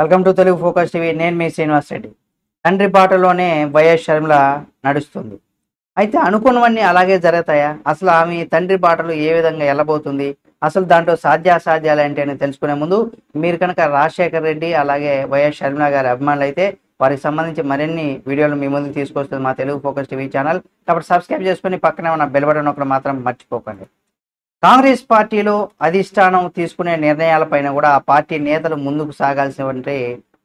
Welcome to Telugu focus TV. నేను మీ శ్రీనివాస్ రెడ్డి. తండ్రి బాటలోనే వైఎస్ షర్మిల నడుస్తుంది. అయితే అనుకున్నవన్నీ అలాగే జరుగుతాయా? అసలు ఆమె తండ్రి బాటలు ఏ విధంగా వెళ్ళబోతుంది? అసలు దాంట్లో సాధ్యాసాధ్యాలు ఏంటి అని తెలుసుకునే ముందు మీరు కనుక రాజశేఖర్ రెడ్డి అలాగే వైఎస్ షర్మిల గారి అభిమానులు అయితే వారికి సంబంధించి మరిన్ని వీడియోలు మీ ముందుకు తీసుకొస్తుంది మా తెలుగు ఫోకస్ టీవీ ఛానల్. కాబట్టి సబ్స్క్రైబ్ చేసుకుని పక్కనే ఉన్న బెల్ బటన్ ఒకటి మాత్రం మర్చిపోకండి. కాంగ్రెస్ పార్టీలో అధిష్టానం తీసుకునే నిర్ణయాలపైన కూడా ఆ పార్టీ నేతలు ముందుకు సాగాల్సినటువంటి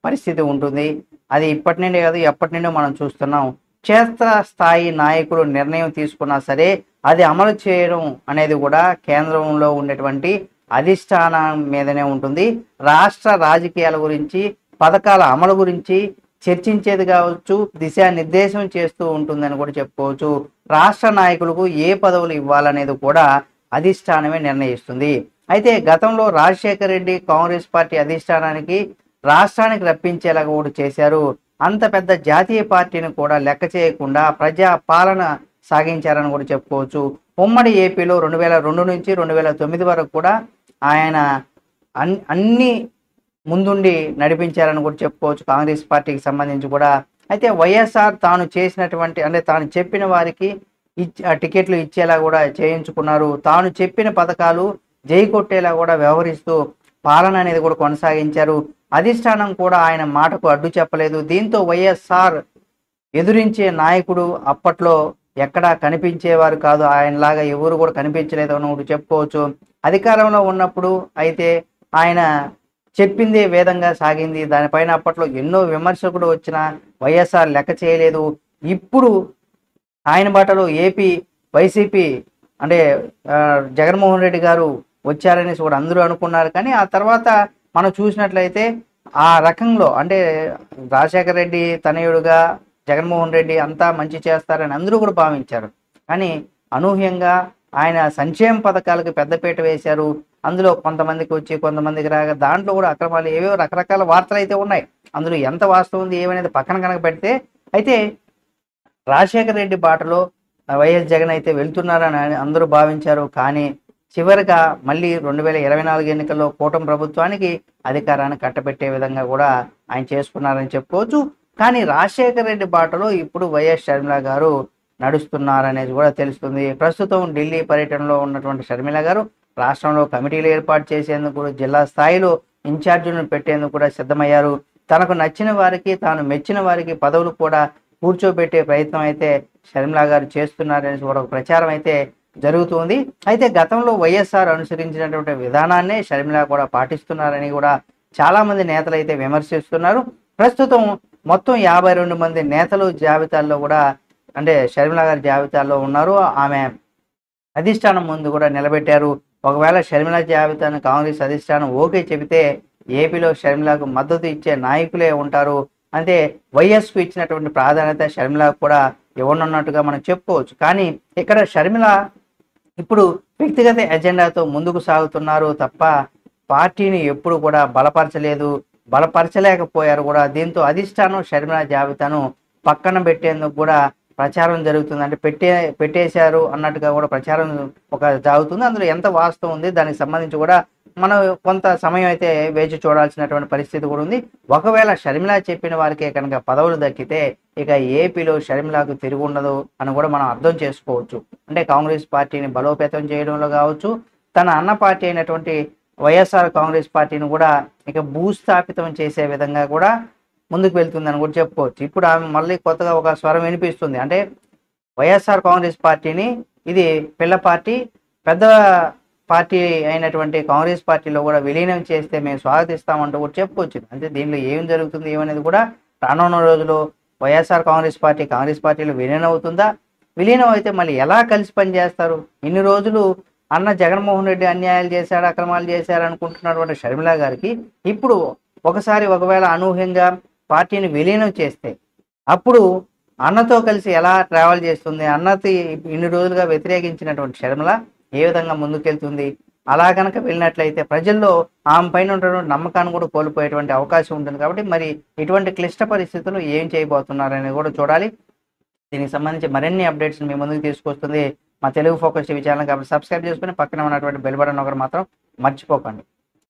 పరిస్థితి ఉంటుంది. అది ఇప్పటి నుండే కాదు, ఎప్పటి నుండో మనం చూస్తున్నాం. క్షేత్రస్థాయి నాయకులు నిర్ణయం తీసుకున్నా సరే అది అమలు చేయడం అనేది కూడా కేంద్రంలో ఉండేటువంటి అధిష్టానం మీదనే ఉంటుంది. రాష్ట్ర రాజకీయాల గురించి, పథకాల అమలు గురించి చర్చించేది కావచ్చు, దిశానిర్దేశం చేస్తూ ఉంటుందని కూడా చెప్పుకోవచ్చు. రాష్ట్ర నాయకులకు ఏ పదవులు ఇవ్వాలనేది కూడా అధిష్టానమే నిర్ణయిస్తుంది. అయితే గతంలో రాజశేఖర రెడ్డి కాంగ్రెస్ పార్టీ అధిష్టానానికి రాష్ట్రానికి రప్పించేలాగా కూడా చేశారు. అంత పెద్ద జాతీయ పార్టీని కూడా లెక్క చేయకుండా ప్రజా పాలన సాగించారని కూడా చెప్పుకోవచ్చు. ఉమ్మడి ఏపీలో 2002 నుంచి 2009 వరకు కూడా ఆయన అన్ని ముందుండి నడిపించారని కూడా చెప్పుకోవచ్చు కాంగ్రెస్ పార్టీకి సంబంధించి కూడా. అయితే వైఎస్ఆర్ తాను చేసినటువంటి తాను చెప్పిన వారికి టికెట్లు ఇచ్చేలా కూడా చేయించుకున్నారు. తాను చెప్పిన పథకాలు జై కొట్టేలా కూడా వ్యవహరిస్తూ పాలన అనేది కూడా కొనసాగించారు. అధిష్టానం కూడా ఆయన మాటకు అడ్డు చెప్పలేదు. దీంతో వైఎస్ఆర్ ఎదురించే నాయకుడు అప్పట్లో ఎక్కడా కనిపించేవారు కాదు. ఆయనలాగా ఎవరు కూడా కనిపించలేదు అని కూడా చెప్పుకోవచ్చు. అధికారంలో ఉన్నప్పుడు అయితే ఆయన చెప్పిందే వేదంగా సాగింది. దానిపైన అప్పట్లో ఎన్నో విమర్శలు కూడా వచ్చినా వైఎస్ఆర్ లెక్క చేయలేదు. ఇప్పుడు ఆయన బాటలో ఏపీ వైసీపీ జగన్మోహన్ రెడ్డి గారు వచ్చారనేసి కూడా అందరూ అనుకున్నారు. కానీ ఆ తర్వాత మనం చూసినట్లయితే ఆ రకంలో రాజశేఖర రెడ్డి తనయుడుగా జగన్మోహన్ రెడ్డి అంతా మంచి చేస్తారని అందరూ కూడా భావించారు. కానీ అనూహ్యంగా ఆయన సంక్షేమ పథకాలకు పెద్దపీట వేశారు. అందులో కొంతమందికి వచ్చి కొంతమందికి రాగా దాంట్లో కూడా అక్రమాలు ఏవేవో రకరకాల వార్తలు అయితే ఉన్నాయి. అందులో ఎంత వాస్తవం ఉంది ఏమనేది పక్కన కనుక పెడితే అయితే రాజశేఖర రెడ్డి బాటలో వైఎస్ జగన్ అయితే వెళ్తున్నారని అందరూ భావించారు. కానీ చివరిగా మళ్ళీ 2024 ఎన్నికల్లో కూటమి ప్రభుత్వానికి అధికారాన్ని కట్టబెట్టే విధంగా కూడా ఆయన చేసుకున్నారని చెప్పుకోవచ్చు. కానీ రాజశేఖర రెడ్డి బాటలో ఇప్పుడు వైఎస్ షర్మిల గారు నడుస్తున్నారనేది కూడా తెలుస్తుంది. ప్రస్తుతం ఢిల్లీ పర్యటనలో ఉన్నటువంటి షర్మిల గారు రాష్ట్రంలో కమిటీలు ఏర్పాటు చేసేందుకు జిల్లా స్థాయిలో ఇన్ఛార్జీలను పెట్టేందుకు కూడా సిద్ధమయ్యారు. తనకు నచ్చిన వారికి, తాను మెచ్చిన వారికి పదవులు కూడా కూర్చోబెట్టే ప్రయత్నం అయితే షర్మిల గారు చేస్తున్నారని కూడా ఒక ప్రచారం అయితే జరుగుతుంది. అయితే గతంలో వైఎస్ఆర్ అనుసరించినటువంటి విధానాన్నే షర్మిల కూడా పాటిస్తున్నారని కూడా చాలా మంది నేతలు అయితే విమర్శిస్తున్నారు. ప్రస్తుతం మొత్తం 52 మంది నేతలు జాబితాల్లో కూడా షర్మిల గారి జాబితాలో ఉన్నారు. ఆమె అధిష్టానం ముందు కూడా నిలబెట్టారు. ఒకవేళ షర్మిల జాబితాను కాంగ్రెస్ అధిష్టానం ఓకే చెబితే ఏపీలో షర్మిలకు మద్దతు ఇచ్చే నాయకులే ఉంటారు. వైఎస్కు ఇచ్చినటువంటి ప్రాధాన్యత షర్మిలకు కూడా ఇవ్వనున్నట్టుగా మనం చెప్పుకోవచ్చు. కానీ ఇక్కడ షర్మిల ఇప్పుడు వ్యక్తిగత ఎజెండాతో ముందుకు సాగుతున్నారు తప్ప పార్టీని ఎప్పుడు కూడా బలపరచలేకపోయారు కూడా. దీంతో అధిష్టానం షర్మిల జాబితాను పక్కన పెట్టేందుకు కూడా ప్రచారం జరుగుతుంది. పెట్టేశారు అన్నట్టుగా కూడా ప్రచారం సాగుతుంది. అందులో ఎంత వాస్తవం ఉంది దానికి సంబంధించి కూడా మనం కొంత సమయం అయితే వేచి చూడాల్సినటువంటి పరిస్థితి కూడా ఉంది. ఒకవేళ షర్మిల చెప్పిన వారికే కనుక పదవులు దక్కితే ఇక ఏపీలో షర్మిలకు తిరిగి ఉండదు అని కూడా మనం అర్థం చేసుకోవచ్చు. కాంగ్రెస్ పార్టీని బలోపేతం చేయడంలో కావచ్చు, తన అన్న పార్టీ అయినటువంటి వైఎస్ఆర్ కాంగ్రెస్ పార్టీని కూడా ఇక భూస్థాపితం చేసే విధంగా కూడా ముందుకు వెళ్తుందని కూడా చెప్పుకోవచ్చు. ఇప్పుడు ఆమె మళ్ళీ కొత్తగా ఒక స్వరం వినిపిస్తుంది. వైఎస్ఆర్ కాంగ్రెస్ పార్టీని ఇది పిల్ల పార్టీ, పెద్ద పార్టీ అయినటువంటి కాంగ్రెస్ పార్టీలో కూడా విలీనం చేస్తే మేము స్వాగతిస్తామంటూ కూడా చెప్పుకోవచ్చు. దీనిలో ఏం జరుగుతుంది ఏమనేది కూడా రానున్న రోజుల్లో వైఎస్ఆర్ కాంగ్రెస్ పార్టీలో విలీనం అవుతుందా? విలీనం అయితే మళ్ళీ ఎలా కలిసి పనిచేస్తారు? ఇన్ని రోజులు అన్న జగన్మోహన్ రెడ్డి అన్యాయాలు చేశాడు, అక్రమాలు చేశారు అనుకుంటున్నటువంటి షర్మిల గారికి ఇప్పుడు ఒకవేళ అనూహ్యంగా పార్టీని విలీనం చేస్తే అప్పుడు అన్నతో కలిసి ఎలా ట్రావెల్ చేస్తుంది? అన్నతి ఇన్ని రోజులుగా వ్యతిరేకించినటువంటి షర్మిల ఏ విధంగా ముందుకెళ్తుంది? అలా కనుక వెళ్ళినట్లయితే ప్రజల్లో ఆమె పైన ఉన్నటువంటి నమ్మకాన్ని కూడా కోల్పోయేటువంటి అవకాశం ఉంటుంది. కాబట్టి మరి ఇటువంటి క్లిష్ట పరిస్థితులు ఏం చేయబోతున్నారనేది కూడా చూడాలి. దీనికి సంబంధించి మరిన్ని అప్డేట్స్ మీ ముందుకు తీసుకొస్తుంది మా తెలుగు ఫోకస్ టీవీ ఛానల్. కాబట్టి సబ్స్క్రైబ్ చేసుకుని పక్కన ఉన్నటువంటి బెల్ బటన్ ఒకటి మాత్రం మర్చిపోకండి.